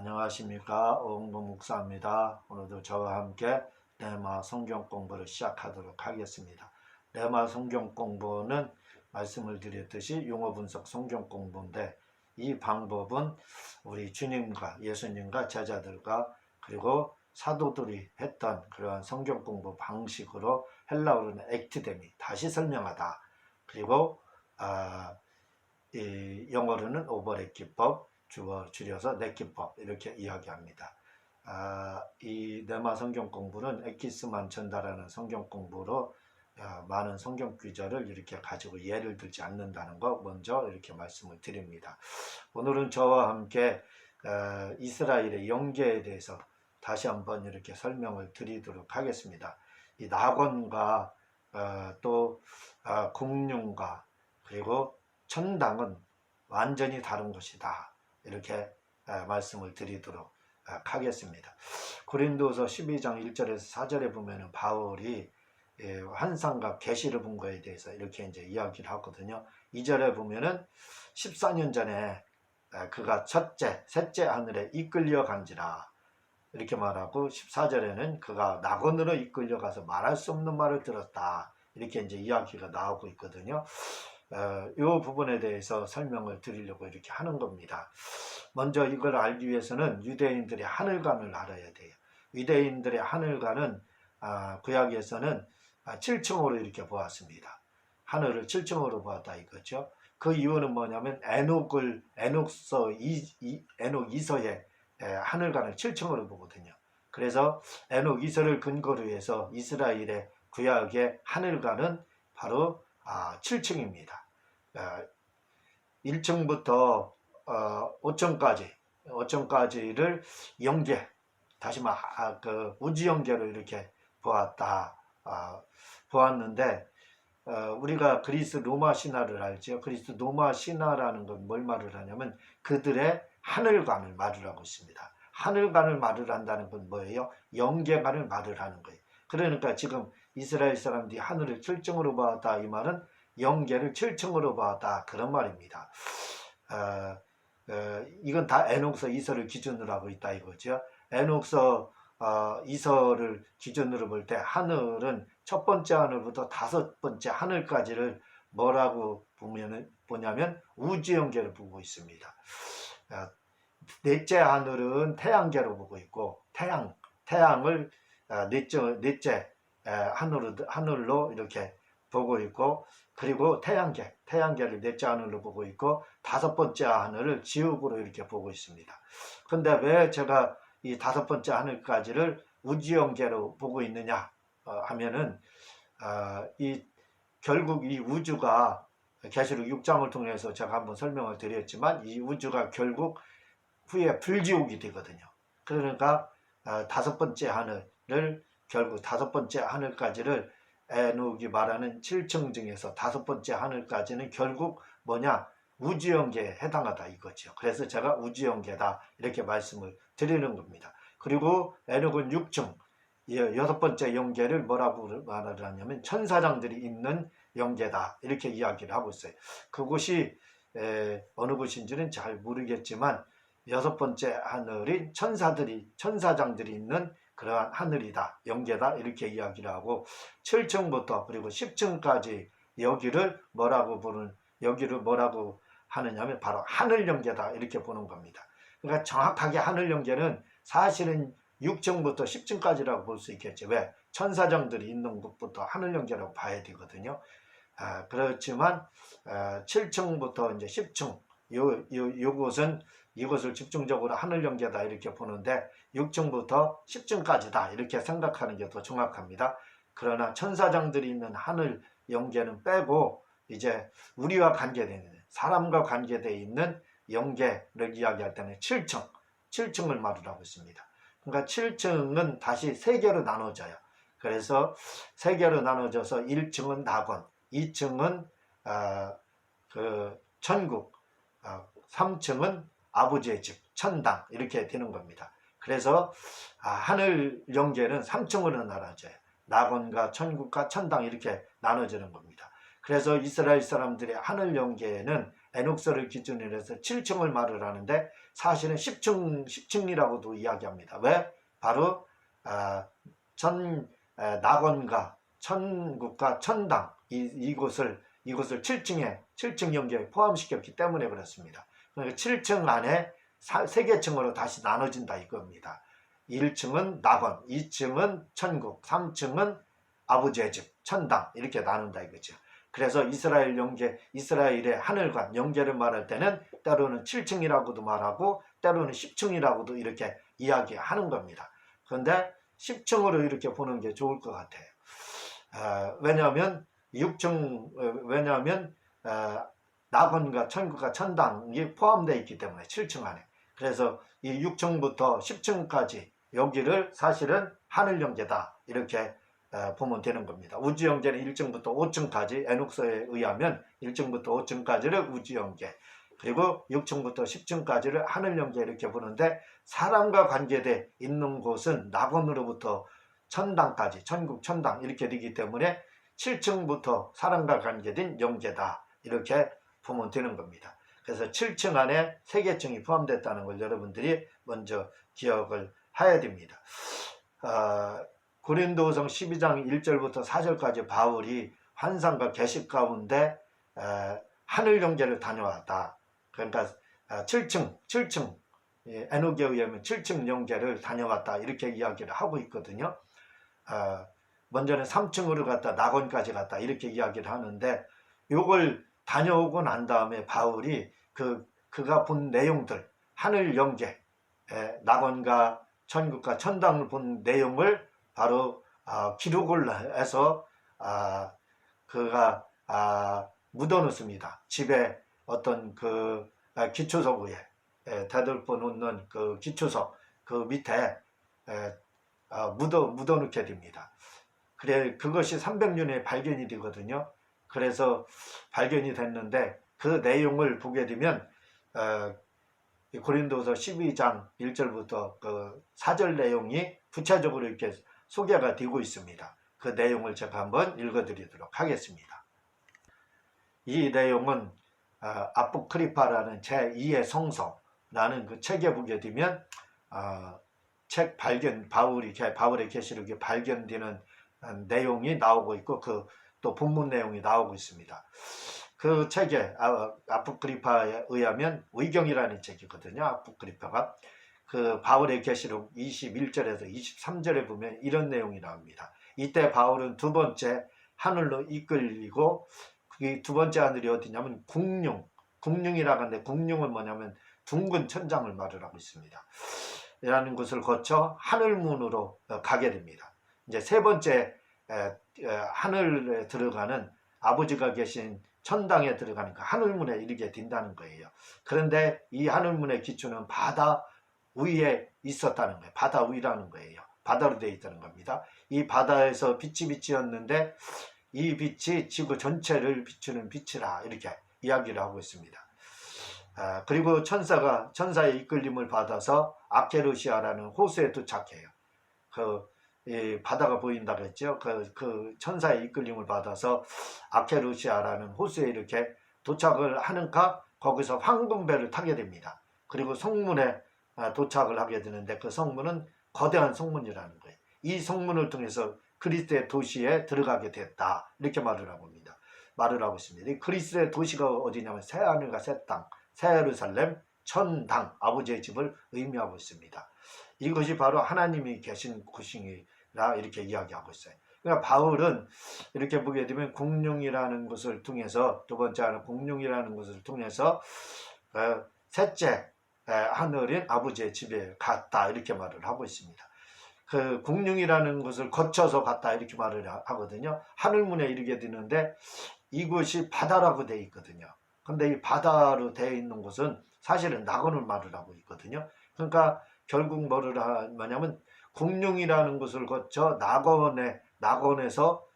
안녕하십니까, 오홍보 목사입니다. 오늘도 저와 함께 레마 성경 공부를 시작하도록 하겠습니다. 레마 성경 공부는 말씀을 드렸듯이 용어 분석 성경 공부인데, 이 방법은 우리 주님과 예수님과 제자들과 그리고 사도들이 했던 그러한 성경 공부 방식으로 헬라어로는 액티데미, 다시 설명하다, 그리고 이 영어로는 오버랩 기법, 줄여서 넷기법 이렇게 이야기합니다. 이 네마 성경 공부는 엑기스만 전달하는 성경 공부로 많은 성경 구절을 이렇게 가지고 예를 들지 않는다는 거 먼저 이렇게 말씀을 드립니다. 오늘은 저와 함께 이스라엘의 영계에 대해서 다시 한번 이렇게 설명을 드리도록 하겠습니다. 이 낙원과 또 공룡과 그리고 천당은 완전히 다른 것이다, 이렇게 말씀을 드리도록 하겠습니다. 고린도서 12장 1절에서 4절에 보면은 바울이 환상과 계시를 본 거에 대해서 이렇게 이제 이야기를 하거든요. 2절에 보면은 14년 전에 그가 셋째 하늘에 이끌려 간지라 이렇게 말하고, 14절에는 그가 낙원으로 이끌려 가서 말할 수 없는 말을 들었다, 이렇게 이제 이야기가 나오고 있거든요. 이 부분에 대해서 설명을 드리려고 이렇게 하는 겁니다. 먼저 이걸 알기 위해서는 유대인들의 하늘관을 알아야 돼요. 유대인들의 하늘관은 구약에서는 7층으로 이렇게 보았습니다. 하늘을 7층으로 보았다 이거죠. 그 이유는 뭐냐면 에녹 2서의 하늘관을 7층으로 보거든요. 그래서 에녹 2서를 근거로 해서 이스라엘의 구약의 하늘관은 바로 7층입니다. 1층부터 5층까지를 영계, 다시 그 우주 영계로 이렇게 보았는데, 우리가 그리스 로마 신화를 알죠. 그리스 로마 신화라는 건 뭘 말을 하냐면 그들의 하늘관을 말을 하고 있습니다. 하늘관을 말을 한다는 건 뭐예요? 영계관을 말을 하는 거예요. 그러니까 지금 이스라엘 사람들이 하늘을 7층으로 보았다, 이 말은 영계를 7층으로 보았다, 그런 말입니다. 이건 다 에녹서 2서를 기준으로 하고 있다 이거죠. 에녹서 2서를 기준으로 볼 때 하늘은 첫 번째 하늘부터 다섯 번째 하늘까지를 뭐라고 보냐면 우주 영계를 보고 있습니다. 넷째 하늘은 태양계로 보고 있고, 태양을 넷째 하늘로 이렇게 보고 있고, 그리고 태양계를 넷째 하늘로 보고 있고, 다섯 번째 하늘을 지옥으로 이렇게 보고 있습니다. 근데 왜 제가 이 다섯 번째 하늘까지를 우주영계로 보고 있느냐 하면은, 결국 이 우주가 계시록 6장을 통해서 제가 한번 설명을 드렸지만, 이 우주가 결국 후에 불지옥이 되거든요. 그러니까 다섯 번째 하늘을, 결국 다섯 번째 하늘까지를 에녹이 말하는 7층 중에서 다섯 번째 하늘까지는 결국 뭐냐? 우주영계에 해당하다 이거죠. 그래서 제가 우주영계다 이렇게 말씀을 드리는 겁니다. 그리고 에녹은 6층, 여섯 번째 영계를 뭐라고 말을 하냐면 천사장들이 있는 영계다, 이렇게 이야기를 하고 있어요. 그곳이 어느 곳인지는 잘 모르겠지만 여섯 번째 하늘이 천사장들이 있는 그러한 하늘이다, 영계다, 이렇게 이야기를 하고, 7층부터 그리고 10층까지 여기를 뭐라고 하느냐면 바로 하늘 영계다, 이렇게 보는 겁니다. 그러니까 정확하게 하늘 영계는 사실은 6층부터 10층까지라고 볼 수 있겠죠. 왜? 천사장들이 있는 곳부터 하늘 영계라고 봐야 되거든요. 그렇지만 7층부터 이제 10층, 이것을 집중적으로 하늘 영계다 이렇게 보는데, 6층부터 10층까지다 이렇게 생각하는 게 더 정확합니다. 그러나 천사장들이 있는 하늘 영계는 빼고 이제 우리와 관계되는, 사람과 관계되어 있는 영계를 이야기할 때는 7층을 말을 하고 있습니다. 그러니까 7층은 다시 3개로 나눠져요. 그래서 3개로 나눠져서 1층은 낙원, 2층은 그 천국, 3층은 아버지의 집, 천당, 이렇게 되는 겁니다. 그래서 하늘 영계는 3층으로 나눠져요. 낙원과 천국과 천당 이렇게 나눠지는 겁니다. 그래서 이스라엘 사람들의 하늘 영계는 에녹서를 기준으로 해서 7층을 말을 하는데 사실은 10층이라고도 이야기합니다. 왜? 바로 낙원과 천국과 천당 이곳을 7층 영계에 포함시켰기 때문에 그렇습니다. 그러니까 7층 안에 3개층으로 다시 나눠진다 이겁니다. 1층은 낙원, 2층은 천국, 3층은 아버지의 집, 천당 이렇게 나눈다 이거죠. 그래서 이스라엘의 하늘과 영계를 말할 때는 때로는 7층이라고도 말하고 때로는 10층이라고도 이렇게 이야기하는 겁니다. 그런데 10층으로 이렇게 보는 게 좋을 것 같아요. 왜냐하면 낙원과 천국과 천당이 포함되어 있기 때문에 7층 안에. 그래서 이 6층부터 10층까지 여기를 사실은 하늘 영계다 이렇게 보면 되는 겁니다. 우주 영계는 1층부터 5층까지 에녹서에 의하면 1층부터 5층까지를 우주 영계, 그리고 6층부터 10층까지를 하늘 영계 이렇게 보는데 사람과 관계돼 있는 곳은 낙원으로부터 천당까지 천국 천당 이렇게 되기 때문에 7층부터 사람과 관계된 영계다 이렇게 보면 되는 겁니다. 그래서 7층 안에 3개층이 포함됐다는 걸 여러분들이 먼저 기억을 해야 됩니다. 고린도후서 12장 1절부터 4절까지 바울이 환상과 계시 가운데 하늘 영계를 다녀왔다. 그러니까 7층 에녹에 의하면 7층 영계를 다녀왔다 이렇게 이야기를 하고 있거든요. 먼저는 3층으로 갔다 낙원까지 갔다 이렇게 이야기를 하는데 요걸 다녀오고 난 다음에 바울이 그가 본 내용들 하늘 영계 낙원과 천국과 천당을 본 내용을 바로 기록을 해서 그가 묻어놓습니다. 집에 어떤 그 기초석 위에 되돌려 놓는 그 기초석 그 밑에 묻어놓게 됩니다. 그래 그것이 300년에 발견이 되거든요. 그래서 발견이 됐는데 그 내용을 보게 되면 고린도서 12장 1절부터 그 4절 내용이 구체적으로 이렇게 소개가 되고 있습니다. 그 내용을 제가 한번 읽어드리도록 하겠습니다. 이 내용은 아포크리파라는 제2의 성서라는 그 책에 보게 되면 책 발견 바울의 계시록이 발견되는 내용이 나오고 있고 그 또 본문 내용이 나오고 있습니다. 그 책에 아포크리파에 의하면 의경이라는 책이거든요. 아포크리파가 그 바울의 계시록 21절에서 23절에 보면 이런 내용이 나옵니다. 이때 바울은 두 번째 하늘로 이끌리고 그 두 번째 하늘이 어디냐면 궁룡이라고 하는데 궁룡은 뭐냐면 둥근 천장을 말을 하고 있습니다. 이라는 곳을 거쳐 하늘문으로 가게 됩니다. 이제 세 번째 하늘에 들어가는 아버지가 계신 천당에 들어가니까 하늘문에 이르게 된다는 거예요. 그런데 이 하늘문의 기초는 바다 위에 있었다는 거예요. 바다 위라는 거예요. 바다로 되어 있다는 겁니다. 이 바다에서 빛이 비치었는데 이 빛이 지구 전체를 비추는 빛이라 이렇게 이야기를 하고 있습니다. 그리고 천사의 이끌림을 받아서 아케루시아라는 호수에 도착해요. 이 바다가 보인다고 했죠. 그 천사의 이끌림을 받아서 아케루시아라는 호수에 이렇게 도착을 하는가 거기서 황금배를 타게 됩니다. 그리고 성문에 도착을 하게 되는데 그 성문은 거대한 성문이라는 거예요. 이 성문을 통해서 그리스도의 도시에 들어가게 됐다 이렇게 말을 하고 있습니다. 이 그리스도의 도시가 어디냐면 새하늘과 새 땅, 새 예루살렘, 천당, 아버지의 집을 의미하고 있습니다. 이것이 바로 하나님이 계신 곳이라 이렇게 이야기하고 있어요. 그러니까 바울은 이렇게 보게 되면 공룡이라는 것을 통해서 두 번째 하는 공룡이라는 것을 통해서 셋째 하늘인 아버지의 집에 갔다 이렇게 말을 하고 있습니다. 그 공룡이라는 것을 거쳐서 갔다 이렇게 말을 하거든요. 하늘문에 이르게 되는데 이곳이 바다라고 되어 있거든요. 근데 이 바다로 되어 있는 곳은 사실은 낙원을 말을 하고 있거든요. 그러니까 결국 뭐냐면 공룡이라는 곳을 거쳐 낙원에서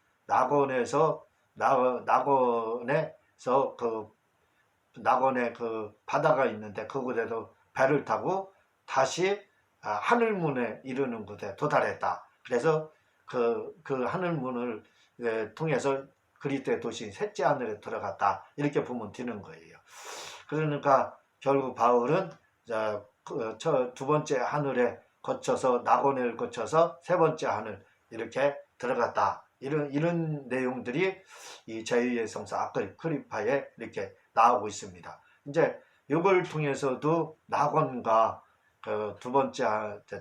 낙원에 그 바다가 있는데 그곳에서 배를 타고 다시 하늘문에 이르는 곳에 도달했다. 그래서 그 하늘문을 통해서 그리스도의 도시 셋째 하늘에 들어갔다. 이렇게 보면 되는 거예요. 그러니까 결국 바울은 두 번째 하늘에 거쳐서 낙원을 거쳐서 세 번째 하늘 이렇게 들어갔다. 이런 내용들이 이 제2의 성서 아크리파에 이렇게 나오고 있습니다. 이제 이걸 통해서도 낙원과 그 두 번째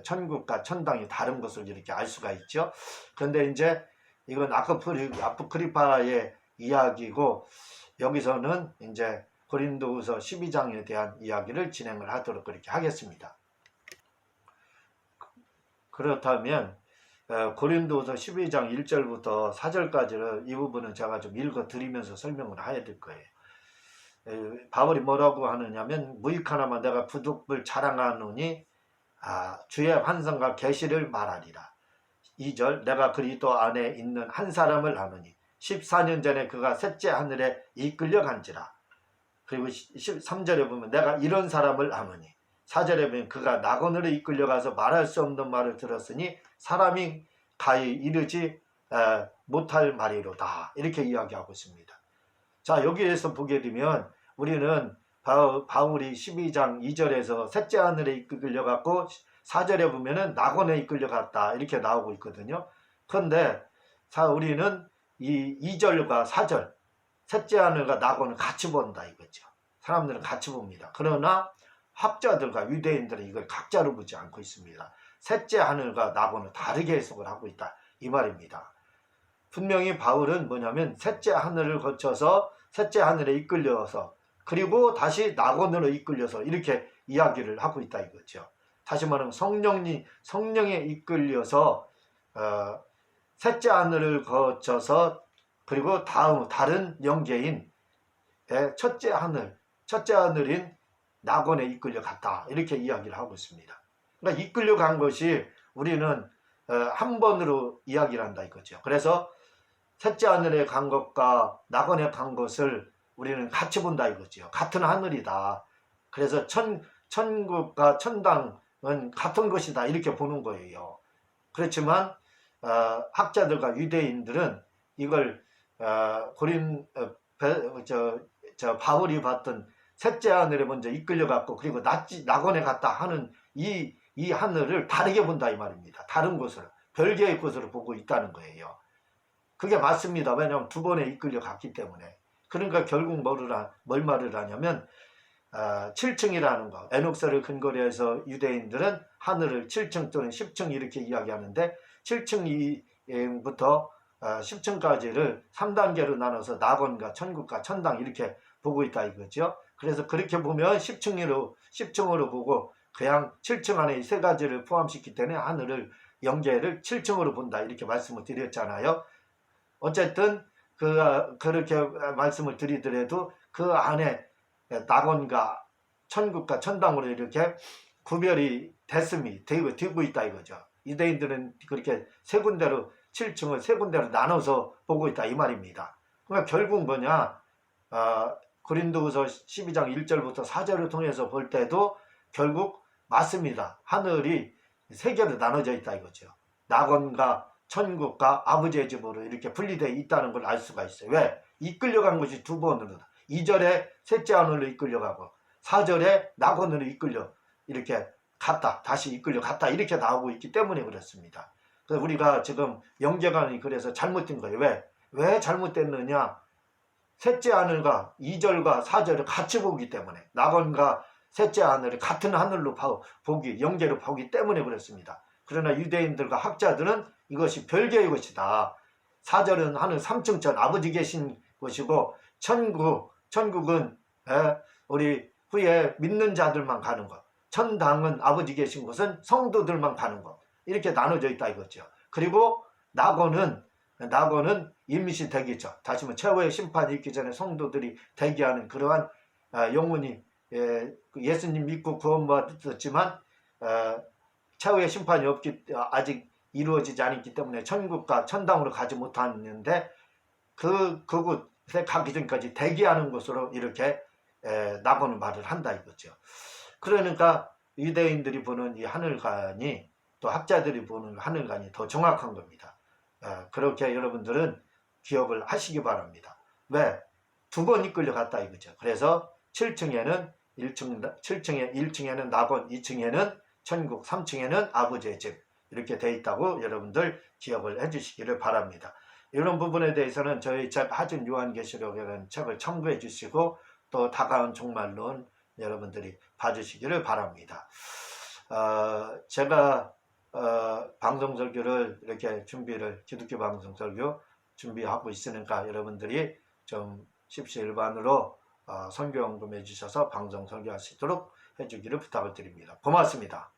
천국과 천당이 다른 것을 이렇게 알 수가 있죠. 그런데 이제 이건 아크리파의 이야기고, 여기서는 이제 고린도후서 12장에 대한 이야기를 진행을 하도록 그렇게 하겠습니다. 그렇다면 고린도후서 12장 1절부터 4절까지를 이 부분은 제가 좀 읽어드리면서 설명을 해야 될 거예요. 바울이 뭐라고 하느냐면, 무익하나마 내가 부득불 자랑하노니 주의 환상과 계시를 말하리라. 2절 내가 그리스도 안에 있는 한 사람을 아노니 14년 전에 그가 셋째 하늘에 이끌려 간지라. 그리고 13절에 보면 내가 이런 사람을 아노니, 4절에 보면 그가 낙원으로 이끌려가서 말할 수 없는 말을 들었으니 사람이 가히 이르지 못할 말이로다. 이렇게 이야기하고 있습니다. 자, 여기에서 보게 되면 우리는 바울이 12장 2절에서 셋째 하늘에 이끌려갔고 4절에 보면은 낙원에 이끌려갔다 이렇게 나오고 있거든요. 그런데 우리는 이 2절과 4절 셋째 하늘과 낙원을 같이 본다 이거죠. 사람들은 같이 봅니다. 그러나 학자들과 유대인들은 이걸 각자로 보지 않고 있습니다. 셋째 하늘과 낙원을 다르게 해석을 하고 있다 이 말입니다. 분명히 바울은 뭐냐면 셋째 하늘을 거쳐서 셋째 하늘에 이끌려서 그리고 다시 낙원으로 이끌려서 이렇게 이야기를 하고 있다 이거죠. 다시 말하면 성령에 이끌려서 셋째 하늘을 거쳐서 그리고 다른 영계인 첫째 하늘인 낙원에 이끌려 갔다 이렇게 이야기를 하고 있습니다. 그러니까 이끌려 간 것이 우리는 한 번으로 이야기를 한다 이거죠. 그래서 셋째 하늘에 간 것과 낙원에 간 것을 우리는 같이 본다 이거죠. 같은 하늘이다. 그래서 천국과 천당은 같은 것이다 이렇게 보는 거예요. 그렇지만 학자들과 유대인들은 이걸 바울이 봤던 셋째 하늘에 먼저 이끌려갔고 그리고 낙원에 갔다 하는 이 하늘을 다르게 본다 이 말입니다. 다른 곳으로, 별개의 곳으로 보고 있다는 거예요. 그게 맞습니다. 왜냐하면 두 번에 이끌려 갔기 때문에. 그러니까 결국 뭘 말을 하냐면 7층이라는 거, 에녹서를 근거로 해서 유대인들은 하늘을 7층 또는 10층 이렇게 이야기하는데 7층부터 10층까지를 3단계로 나눠서 낙원과 천국과 천당 이렇게 보고 있다 이거죠. 그래서 그렇게 보면 10층으로 보고 그냥 7층 안에 이 세 가지를 포함시키기 때문에 하늘을 영계를 7층으로 본다 이렇게 말씀을 드렸잖아요. 어쨌든 그렇게 말씀을 드리더라도 그 안에 낙원과 천국과 천당으로 이렇게 구별이 되고 있다 이거죠. 유대인들은 그렇게 세 군데로 7층을 세 군데로 나눠서 보고 있다 이 말입니다. 그러니까 결국 뭐냐, 고린도후서 12장 1절부터 4절을 통해서 볼 때도 결국 맞습니다. 하늘이 세 개로 나눠져 있다 이거죠. 낙원과 천국과 아버지의 집으로 이렇게 분리되어 있다는 걸 알 수가 있어요. 왜? 이끌려간 것이 두 번으로, 2절에 셋째 하늘로 이끌려가고 4절에 낙원으로 이렇게 갔다, 다시 이끌려 갔다 이렇게 나오고 있기 때문에 그렇습니다. 그래서 우리가 지금 영계관이 그래서 잘못된 거예요. 왜 잘못됐느냐? 셋째 하늘과 2절과 4절을 같이 보기 때문에, 낙원과 셋째 하늘을 같은 하늘로 영계로 보기 때문에 그렇습니다. 그러나 유대인들과 학자들은 이것이 별개의 것이다. 4절은 하늘 3층 전 아버지 계신 것이고 천국은 우리 후에 믿는 자들만 가는 것, 천당은 아버지 계신 곳은 성도들만 가는 것, 이렇게 나눠져 있다 이거죠. 그리고 낙원은 임시 대기죠. 다시 말해 최후의 심판이 있기 전에 성도들이 대기하는 그러한 영혼이 예수님 믿고 구원받았지만 최후의 심판이 아직 이루어지지 않았기 때문에 천국과 천당으로 가지 못하는데 그곳에 가기 전까지 대기하는 것으로 이렇게 낙원을 말을 한다 이거죠. 그러니까 유대인들이 보는 이 하늘관이 또 학자들이 보는 하늘관이 더 정확한 겁니다. 그렇게 여러분들은 기억을 하시기 바랍니다. 왜? 두 번 이끌려 갔다 이거죠. 그래서 7층에 1층에는 낙원, 2층에는 천국, 3층에는 아버지의 집 이렇게 돼 있다고 여러분들 기억을 해 주시기를 바랍니다. 이런 부분에 대해서는 저희 책 하준 요한계시록이라는 책을 참고해 주시고 또 다가온 종말론 여러분들이 봐주시기를 바랍니다. 제가 방송 설교를 이렇게 기독교 방송 설교 준비하고 있으니까 여러분들이 좀 십시일반으로 선교 헌금해 주셔서 방송 설교하시도록 해주기를 부탁을 드립니다. 고맙습니다.